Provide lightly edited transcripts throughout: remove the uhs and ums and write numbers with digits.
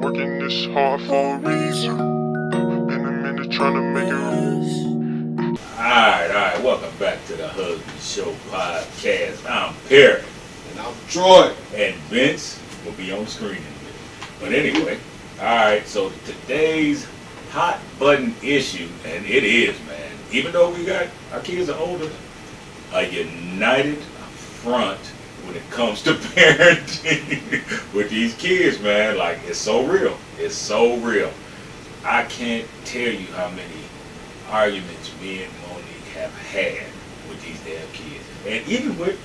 Working this hard for a reason. Been a minute trying to make it. Alright, welcome back to the Hus-Band Show podcast. I'm Perry. And I'm Troy. And Vince will be on screen in a minute. But anyway, alright, so today's hot button issue, and it is, man, even though our kids are older, a united front when it comes to parenting with these kids, man. Like, it's so real. It's so real. I can't tell you how many arguments me and Monique have had with these damn kids. And even with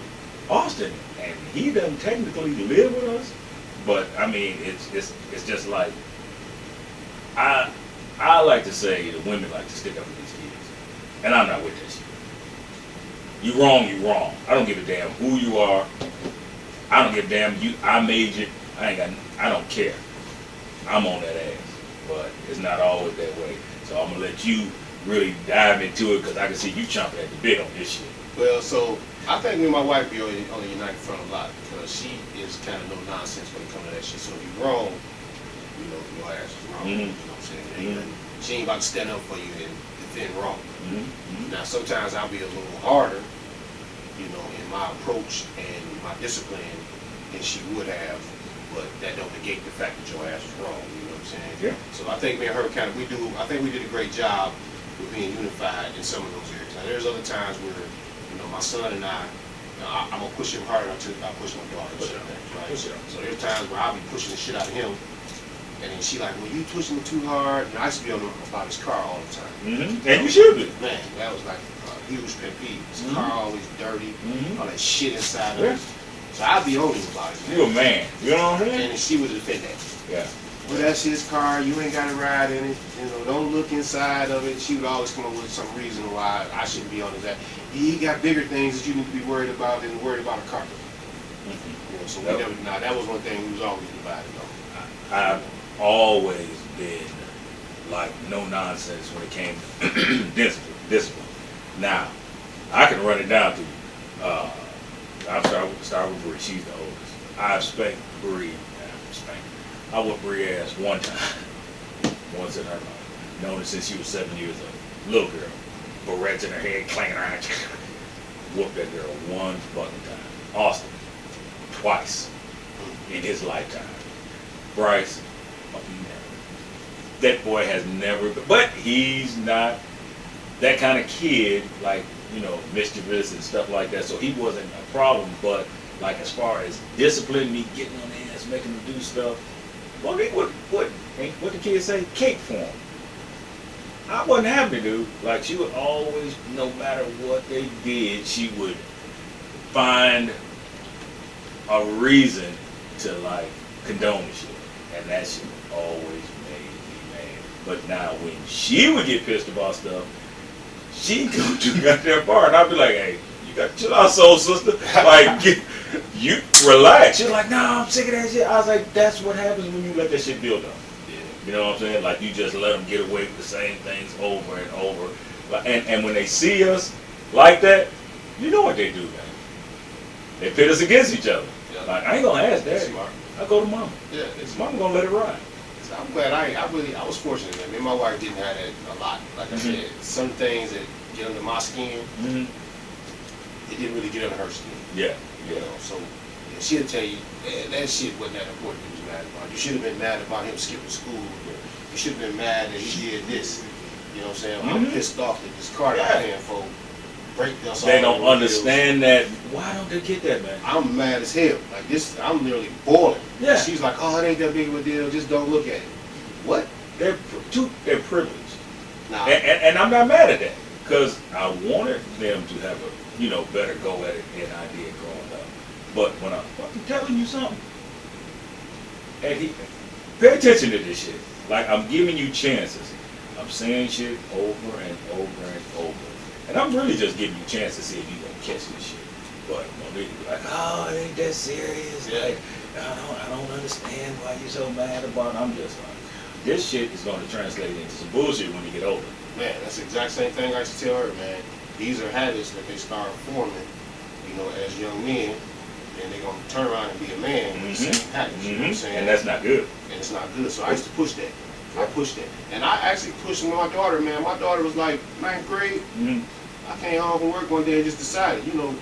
Austin, and he doesn't technically live with us, but I mean, it's just like, I like to say the women like to stick up with these kids. And I'm not with this shit. You wrong, you wrong. I don't give a damn who you are. I don't give a damn I made you. I don't care. I'm on that ass. But it's not always that way. So I'm gonna let you really dive into it because I can see you chomping at the bit on this shit. Well, so I think me and my wife be on the United Front a lot because she is kind of no nonsense when it comes to that shit. So if you're wrong, you know, your ass is wrong. Mm-hmm. You know what I'm saying? She ain't about to stand up for you and defend wrong. Mm-hmm. Now, sometimes I'll be a little harder, you know, in my approach and my discipline than she would have, but that don't negate the fact that your ass was wrong. You know what I'm saying? Yeah. So I think me and her I think we did a great job with being unified in some of those areas. Now, there's other times where, you know, my son and I'm gonna push him harder until I push my daughter. Right? So there's times where I'll be pushing the shit out of him, and then she like, well, you pushing him too hard. And I used to be on him about his car all the time. Mm-hmm. And you should be. Man, that was like a huge pet peeve. His car always dirty, all that shit inside of it. So I'd be on him about it. You a man. You know what I'm saying? And she would defend that. Yeah. Well, that's his car. You ain't got to ride in it. You know, don't look inside of it. She would always come up with some reason why I shouldn't be on his ass. He got bigger things that you need to be worried about than worried about a car. Mm-hmm. You know, so that was one thing we was always divided on. I've always been like no nonsense when it came to discipline. Now, I can run it down to you. I'll start with Bree. She's the oldest. I've spanked Bree. I whooped Bree ass one time. Once in her life. Known her since she was 7 years old. Little girl. Barrettes in her head, clanging around. Whooped that girl one fucking time. Austin. Twice. In his lifetime. Bryce. That boy has never been. But he's not that kind of kid, like, you know, mischievous and stuff like that. So he wasn't a problem. But, like, as far as disciplining me, getting on the ass, making him do stuff, well, what the kids say? Cake for him. I wasn't having to do. Like, she would always, no matter what they did, she would find a reason to, like, condone the shit. And that shit always made me mad. But now when she would get pissed about stuff, she'd go to the goddamn bar and I'd be like, hey, you got to chill out, soul sister. Like, you relax. She's like, nah, I'm sick of that shit. I was like, that's what happens when you let that shit build up. Yeah. You know what I'm saying? Like, you just let them get away with the same things over and over. And when they see us like that, you know what they do, man. They pit us against each other. Yeah. Like, I ain't gonna ask Daddy. I go to Mama. Yeah, Mama gonna let it ride. So I'm glad I was fortunate, man. Me and my wife didn't have that a lot. Like I said, some things that get under my skin, it didn't really get under her skin. Yeah. You know, so she'll tell you, that shit wasn't that important to be mad about. You should have been mad about him skipping school. Or you should have been mad that he did this. You know what I'm saying? I'm pissed off that this car got paying for breakdowns. They don't understand that. Why don't they get that, man? I'm mad as hell. Like this, I'm literally boiling. Yeah. She's like, oh, it ain't that big of a deal. Just don't look at it. What? They're privileged. Nah. And I'm not mad at that because I wanted them to have a better go at it than I did growing up. But when I'm fucking telling you something, and pay attention to this shit. Like, I'm giving you chances. I'm saying shit over and over and over. And I'm really just giving you a chance to see if you gonna catch this shit. But when they be like, oh, it ain't that serious. Yeah. Like, I don't understand why you're so mad about it. I'm just like, this shit is gonna translate into some bullshit when you get older. Man, that's the exact same thing I used to tell her, man. These are habits that they start forming, you know, as young men, and they're gonna turn around and be a man with the same habits. You know what I'm saying? And that's not good. And it's not good. So I used to push that. I pushed that. And I actually pushed my daughter, man. My daughter was like 9th grade. I came home from work one day and just decided, you know,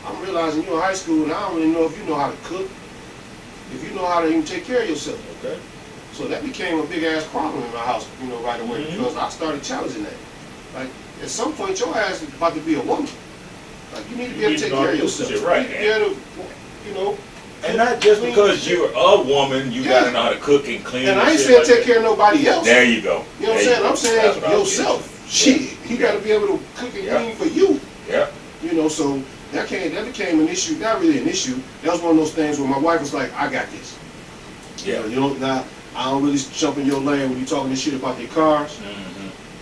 I'm realizing you're in high school and I don't really know if you know how to cook, if you know how to even take care of yourself. Okay. So that became a big ass problem in my house, you know, right away, because I started challenging that. Like, at some point, your ass is about to be a woman. Like, you need to be able to take care of yourself. Right. You need to be able to, you know. And not just because you're a woman, you gotta know how to cook and clean. And I ain't saying take care of nobody else. There you go. You know what I'm saying? I'm saying yourself. Shit, you gotta be able to cook and clean for you. Yeah. You know, so that became an issue. Not really an issue. That was one of those things where my wife was like, I got this. Yeah. You know, now I don't really jump in your lane when you talking this shit about your cars.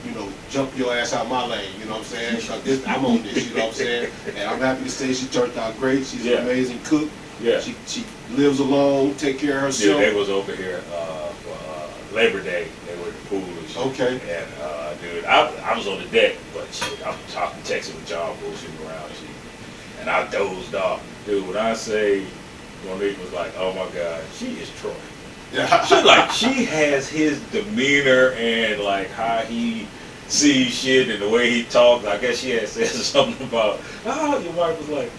You know, jump your ass out my lane, you know what I'm saying? Because I'm on this, you know what I'm saying? And I'm happy to say she turned out great. She's an amazing cook. Yeah. She lives alone, take care of herself. Yeah, they was over here for Labor Day. They were at the pool and shit. Okay. And dude, I was on the deck, but shit, I'm talking, texting with y'all, bullshitting around and shit. And I dozed off. Dude, when I say Monique was like, oh my God, she is Troy. Yeah. She has his demeanor and like how he sees shit and the way he talks. I guess she had said something about, your wife was like,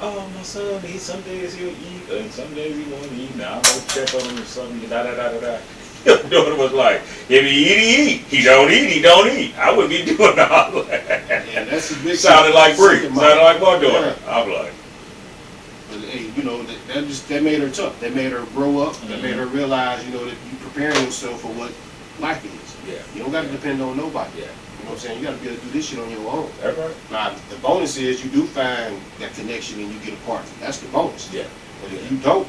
oh, my son, some days he'll eat and some days he won't eat. Now I'm gonna check on him or something, da. Your daughter was like, if he eat, he eat. He don't eat, he don't eat. I wouldn't be doing all that. Yeah, that's a big sounded like Bree. Sounded like my daughter. Yeah. I'm like, but hey, you know, that made her tough. That made her grow up. That made her realize, you know, that you preparing yourself for what life is. Yeah. You don't got to depend on nobody. Yeah. You know what I'm saying? You got to be able to do this shit on your own. That's right. Now, the bonus is you do find that connection and you get a partner. That's the bonus. Yeah. But if you don't,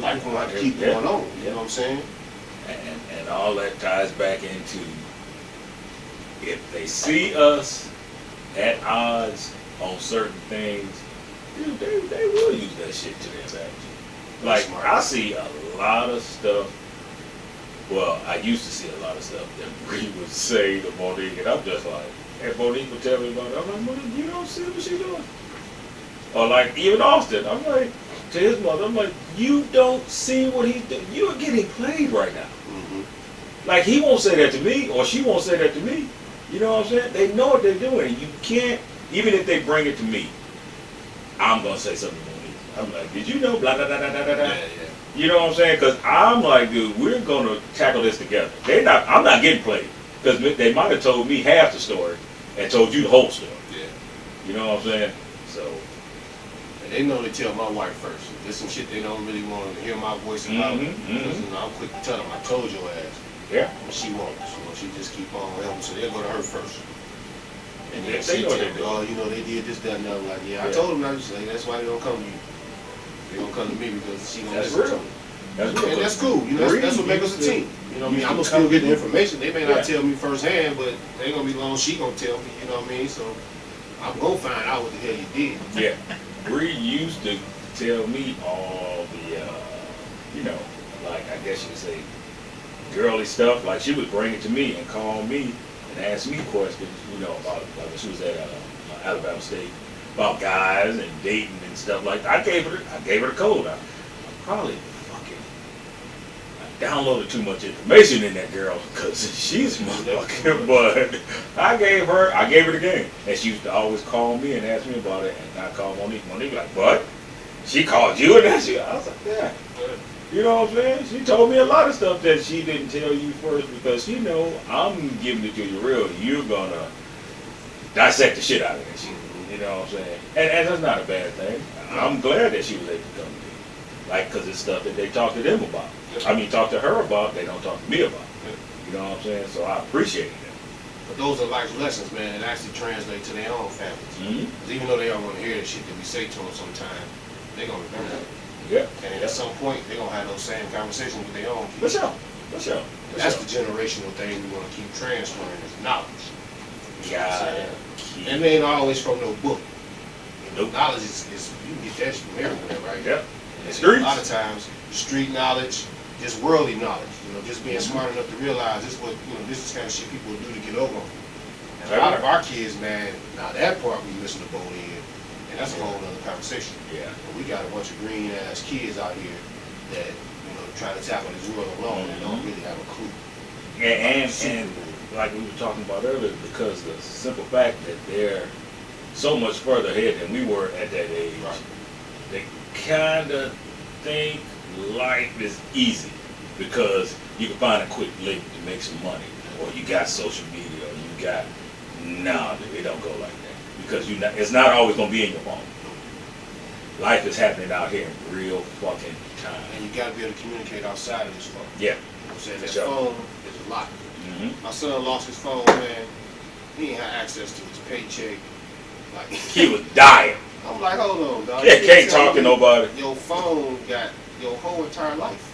life gonna have to keep going on. You know what I'm saying? And all that ties back into, if they see us at odds on certain things, dude, they will use that shit to their advantage. Like, I see a lot of stuff. Well, I used to see a lot of stuff that Bree would say to Monique, and I'm just like, and Monique would tell me about it. I'm like, Monique, you don't see what she's doing? Or like, even Austin, I'm like, to his mother, I'm like, you don't see what he's doing. You are getting played right now. Like, he won't say that to me, or she won't say that to me. You know what I'm saying? They know what they're doing. You can't, even if they bring it to me, I'm going to say something to Monique. I'm like, did you know, blah, blah, blah, blah, blah, blah. Yeah. You know what I'm saying? Because I'm like, dude, we're going to tackle this together. I'm not getting played. Because they might have told me half the story and told you the whole story. Yeah. You know what I'm saying? So. And they know to tell my wife first. There's some shit they don't really want to hear my voice about. Because, you know, I'm quick to tell them, I told your ass. Yeah. And she won't. So she just keep on helping. So they'll go to her first. And then they know tell me, oh, you know, they did this, that, and that. I'm like, I told them not to say. That's why they don't come to you. They don't come to me because she don't listen to me. That's real. And that's cool. You know, that's what makes us a team. You know what I mean? I'm gonna still get the information. They may not tell me firsthand, but they gonna be long. She gonna tell me. You know what I mean? So I'm gonna find out what the hell you did. Yeah. Bree used to tell me all the, you know, like I guess you could say, girly stuff. Like she would bring it to me and call me and ask me questions. You know, about like when she was at Alabama State about guys and dating and stuff like that. I gave her the code. I probably downloaded too much information in that girl because she's motherfucking. But I gave her the game, and she used to always call me and ask me about it, and not call Monique. Monique like, what? She called you and that's you. I was like, yeah. You know what I'm saying? She told me a lot of stuff that she didn't tell you first because she know I'm giving it to you real. You're gonna dissect the shit out of that shit. You know what I'm saying? And that's not a bad thing. I'm glad that she was able to come to me. Like, because it's stuff that they talk to them about. I mean, talk to her about, they don't talk to me about. You know what I'm saying? So I appreciate that. But those are life lessons, man, that actually translate to their own families. Because even though they don't want to hear the shit that we say to them sometimes, they're going to remember it. Yeah. And at some point, they're going to have those same conversations with their own kids. For sure. That's the generational thing we want to keep transferring is knowledge. Yeah. And they ain't always from no book. You know, knowledge is you can get that from everywhere, right? Yeah. A lot of times, street knowledge, just worldly knowledge. You know, just being smart enough to realize this is the kind of shit people will do to get over on you. And a lot of our kids, man, now that part we missing the boat in, and that's a whole other conversation. Yeah. But we got a bunch of green ass kids out here that trying to tackle this world alone and don't really have a clue. And like we were talking about earlier, because the simple fact that they're so much further ahead than we were at that age, Right. they kind of think life is easy because you can find a quick link to make some money, or you got social media, or you got, no, it don't go like that, because it's not always going to be in your phone. Life is happening out here in real fucking time. And you got to be able to communicate outside of this phone. Yeah. You know what I'm saying? For That sure. phone is a lot. Mm-hmm. My son lost his phone, man. He ain't had access to his paycheck. Like He was dying. I'm like, hold on, dog. Yeah, You can't tell talk to me nobody. Your phone got your whole entire life.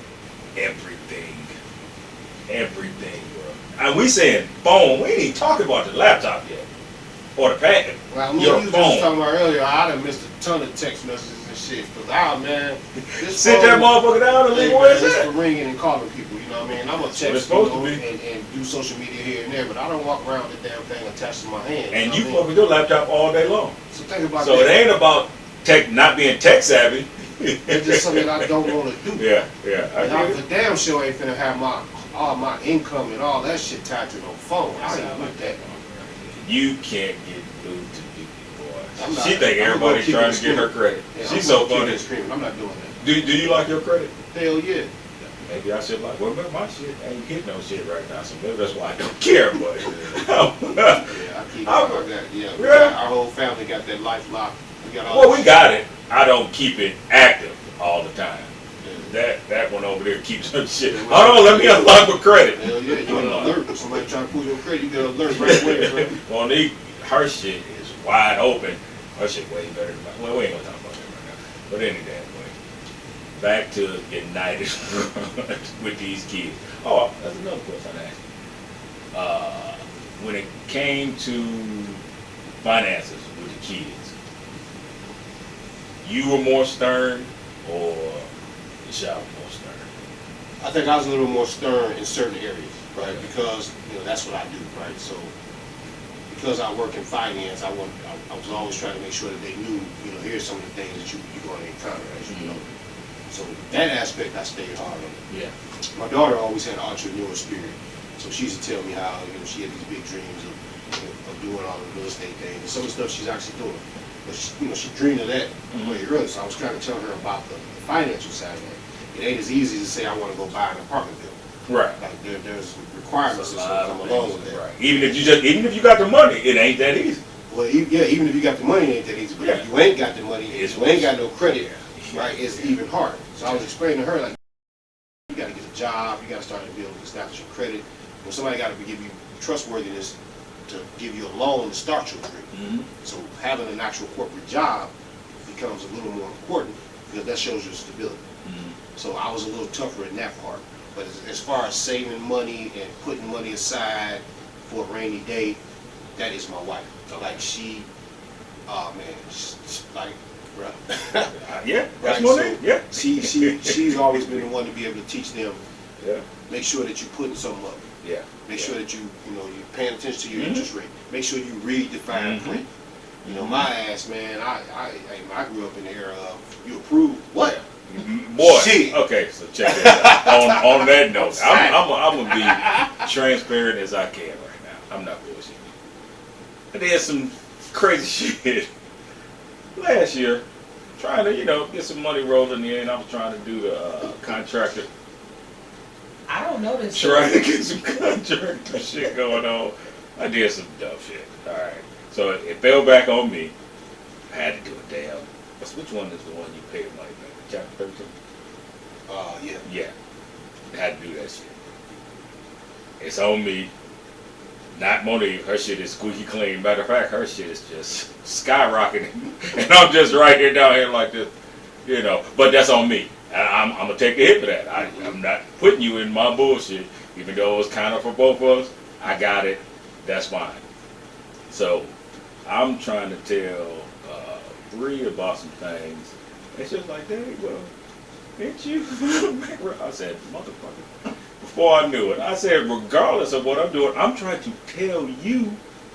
Everything, bro. And we saying phone. We ain't even talking about the laptop yet, or the pad. Well, I mean, Your you was phone. just talking about earlier. I done missed a ton of text messages and shit. Cause man, this Sit that motherfucker down and Hey, leave where man, it's it's at. for ringing and calling people. You know what I mean? I'm gonna what text it's supposed people to be. and do social media here and there, but I don't walk around with the damn thing attached to my hand. And know you what I fuck mean? with your laptop all day long. So think about So that. it ain't about not being tech savvy. It's just something that I don't want to do. Yeah. I And I get for it. damn sure ain't finna have all my income and all that shit tied to no phone. I ain't with that. You can't get food to people, I'm boy. not- She think I'm everybody's gonna trying keep to get her it credit. Yeah, She's I'm so gonna keep funny. it screaming. I'm not doing that. Do you like your credit? Hell yeah. Maybe I should like, well, my shit ain't getting no shit right now, so maybe that's why I don't care, but. Yeah, I keep. I got. Yeah. We Yeah. got, our whole family got that life locked. We got all. Well, that we got it. I don't keep it active all the time. shit. That one over there keeps her shit. Hold on, let me unlock my credit. Hell yeah, you get an alert. If somebody trying to pull your credit, you get an alert right away, bro. Well, her shit is wide open. Her shit way better than mine. Well, we ain't gonna talk about that right now. But any damn way. Back to united with these kids. Oh, that's another question I asked you. When it came to finances with the kids, you were more stern or the child was more stern? I think I was a little more stern in certain areas, right? Because that's what I do, right? So because I work in finance, I was always trying to make sure that they knew, here's some of the things that you're going to encounter as you go. So that aspect, I stayed hard on. Yeah. My daughter always had an entrepreneurial spirit, so she used to tell me how she had these big dreams of doing all the real estate things. And some of the stuff she's actually doing, but she dreamed of that way early. So I was trying to tell her about the financial side of that. It ain't as easy to say I want to go buy an apartment building. Right. Like there's requirements that's gonna come along with that. Right. Even if you got the money, it ain't that easy. Well, even if you got the money, it ain't that easy. But if you ain't got the money, It's you ain't got no credit, Yeah. right? It's even harder. So I was explaining to her, like, you got to get a job, you got to start to build, establish your credit. Well, somebody got to give you trustworthiness to give you a loan to start your career. Mm-hmm. So having an actual corporate job becomes a little more important because that shows your stability. Mm-hmm. So I was a little tougher in that part. But as far as saving money and putting money aside for a rainy day, that is my wife. Like oh man, she's like, bro. Yeah, that's Right, what so it is. Yeah. she's always been the one to be able to teach them. Yeah. Make sure that you're putting something up. Yeah. Make sure that you're paying attention to your Mhm. interest rate. Make sure you read the fine Mhm. print. My ass, man, I grew up in the era of you approve what? Boy, Shit. okay, so check it out. on that note, I'm gonna be transparent as I can right now. I'm not bullshitting. I did some crazy shit last year, trying to get some money rolling in. I was trying to do the contractor, I don't know this. trying to get some contractor shit going on. I did some dumb shit. All right, so it fell back on me. I had to do a damn. Which one is the one you pay the money back? Chapter 13. Yeah. Yeah, I had to do that shit. It's on me. Not Monique. Her shit is squeaky clean. Matter of fact, her shit is just skyrocketing, and I'm just right here down here like this, But that's on me. I'm gonna take a hit for that. I'm not putting you in my bullshit, even though it was kind of for both of us. I got it. That's fine. So I'm trying to tell Bree about some things. It's just like, hey, well, ain't you? I said, motherfucker. Before I knew it, I said, regardless of what I'm doing, I'm trying to tell you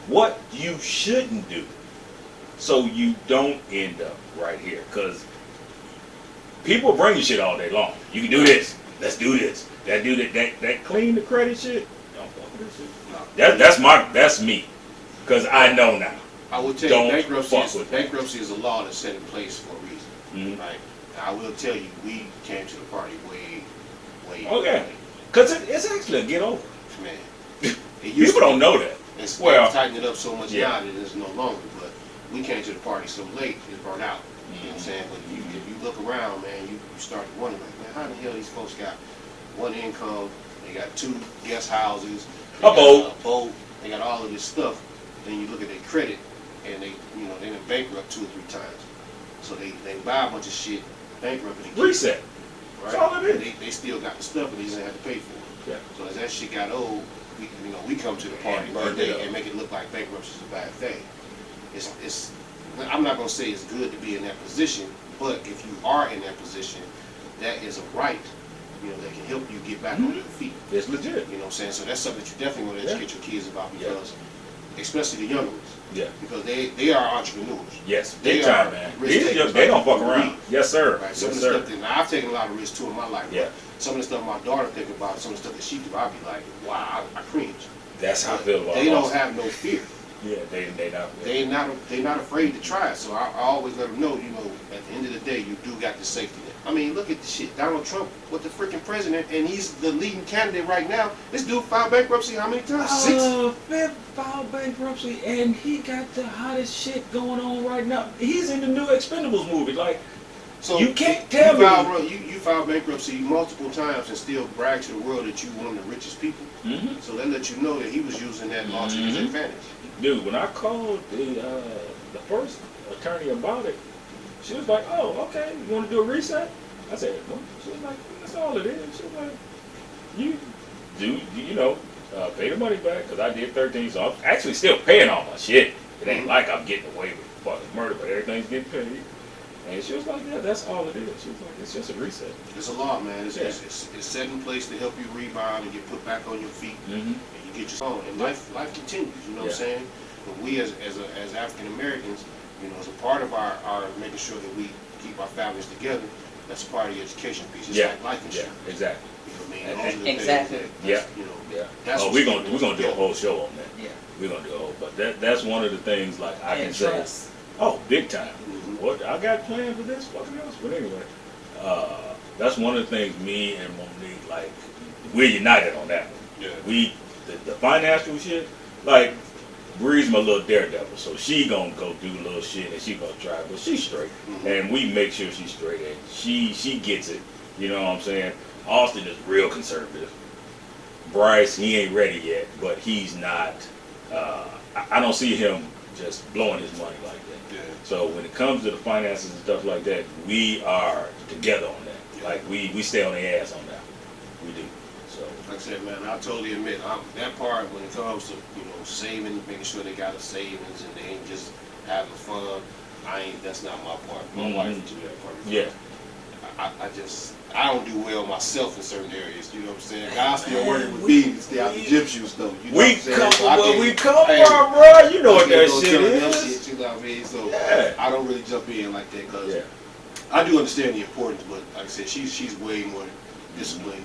what you shouldn't do, so you don't end up right here. Because people bring you shit all day long. You can do this. let's do this. That dude that clean the credit shit. Don't fuck with this shit. No. That's me, cause I know now. I will tell Don't you, fuck with that. bankruptcy is a law that's set in place for a reason. Mhm. Right? I will tell you, we came to the party way Okay. Cause it's actually a get over. Man. It used People to don't know that. It's Well, tightened it up so much yeah. now that it's no longer. But we came to the party so late, it's burnt out. You know what I'm Mhm. saying? But if you look around, man, you start to wonder, like, man, how the hell these folks got one income? They got 2 guest houses, they A boat. got a boat, they got all of this stuff. Then you look at their credit, and they been bankrupt 2 or 3 times. So they buy a bunch of shit, bankrupt, and they keep it, Reset. right? That's all it is. And they still got the stuff, but they just have to pay for it. Yeah. So as that shit got old, we come to the party And one burned it day up. and make it look like bankruptcy is a bad thing. I'm not gonna say it's good to be in that position, but if you are in that position, that is a right, that can help you get back on your feet. It's legit. You know what I'm saying? So that's something that you definitely want to educate your kids about, Yeah. because, especially the younger ones, Yeah. because they are entrepreneurs. Yes. They Big time, are man. risk These takers they don't like fuck we. around. Yes, sir. Right. Some Yes, of the sir. stuff that I've taken a lot of risks too in my life. Yeah. But some of the stuff my daughter think about, some of the stuff that she do, I'd be like, wow, I cringe. That's how I feel about They don't Austin. have no fear. Yeah, they not. They're not afraid to try it. So I always let them know, at the end of the day, you do got the safety net. I mean, look at the shit. Donald Trump was the freaking president, and he's the leading candidate right now. This dude filed bankruptcy how many times? 6. Fifth filed bankruptcy, and he got the hottest shit going on right now. He's in the new Expendables movie. Like, So you can't tell me. You filed bankruptcy multiple times and still brag to the world that you one of the richest people. Mhm. So that lets you know that he was using that law to his Mhm. advantage. Dude, when I called the first attorney about it, she was like, "Oh, okay, you want to do a reset?" I said, "Well," she was like, "That's all it is." She was like, "You do, pay the money back," because I did 13, so I'm actually still paying all my shit. It ain't like I'm getting away with fucking murder, but everything's getting paid. And she was like, "Yeah, that's all it is." She was like, "It's just a reset." It's a law, man. Yeah. It's set in place to help you rebound and get put back on your feet. Mm-hmm. And you get your own, and life continues. You know what I'm saying? But we as African Americans, as a part of our making sure that we keep our families together, that's a part of the education piece. It's like life insurance. Yeah, exactly. You know what I mean? Those are the Exactly. things that, Yeah. that's Oh, what we're keeps gonna us do a together. whole show on that. Yeah. We're gonna do a whole, but that's one of the things like I can And say. trust. Oh, big time. Mhm. What I got planned for this fucking else, but anyway, that's one of the things me and Monique like. We're united on that one. Yeah. The financial shit, like Bree's my little daredevil, so she gonna go do a little shit and she gonna try, but she's straight, Mhm. and we make sure she's straight, and she gets it. You know what I'm saying? Austin is real conservative. Bryce, he ain't ready yet, but he's not. I don't see him just blowing his money like that. Yeah. So when it comes to the finances and stuff like that, we are together on that. Yeah. Like we stay on their ass on that. We do. So Like I said, man, I totally admit, that part when it comes to, saving, making sure they got a savings and they ain't just having fun, that's not my part. My Mhm. wife would do that part. yeah, I don't do well myself in certain areas, you know what I'm saying? God's still working with me to stay out the gym shoes though. You know what we I'm saying? come So I where can't- we come hey, from, bro. You know I what can't that go shit telling them is. shit, you know what I mean? So Yeah. I don't really jump in like that because Yeah. I do understand the importance, but like I said, she's way more disciplined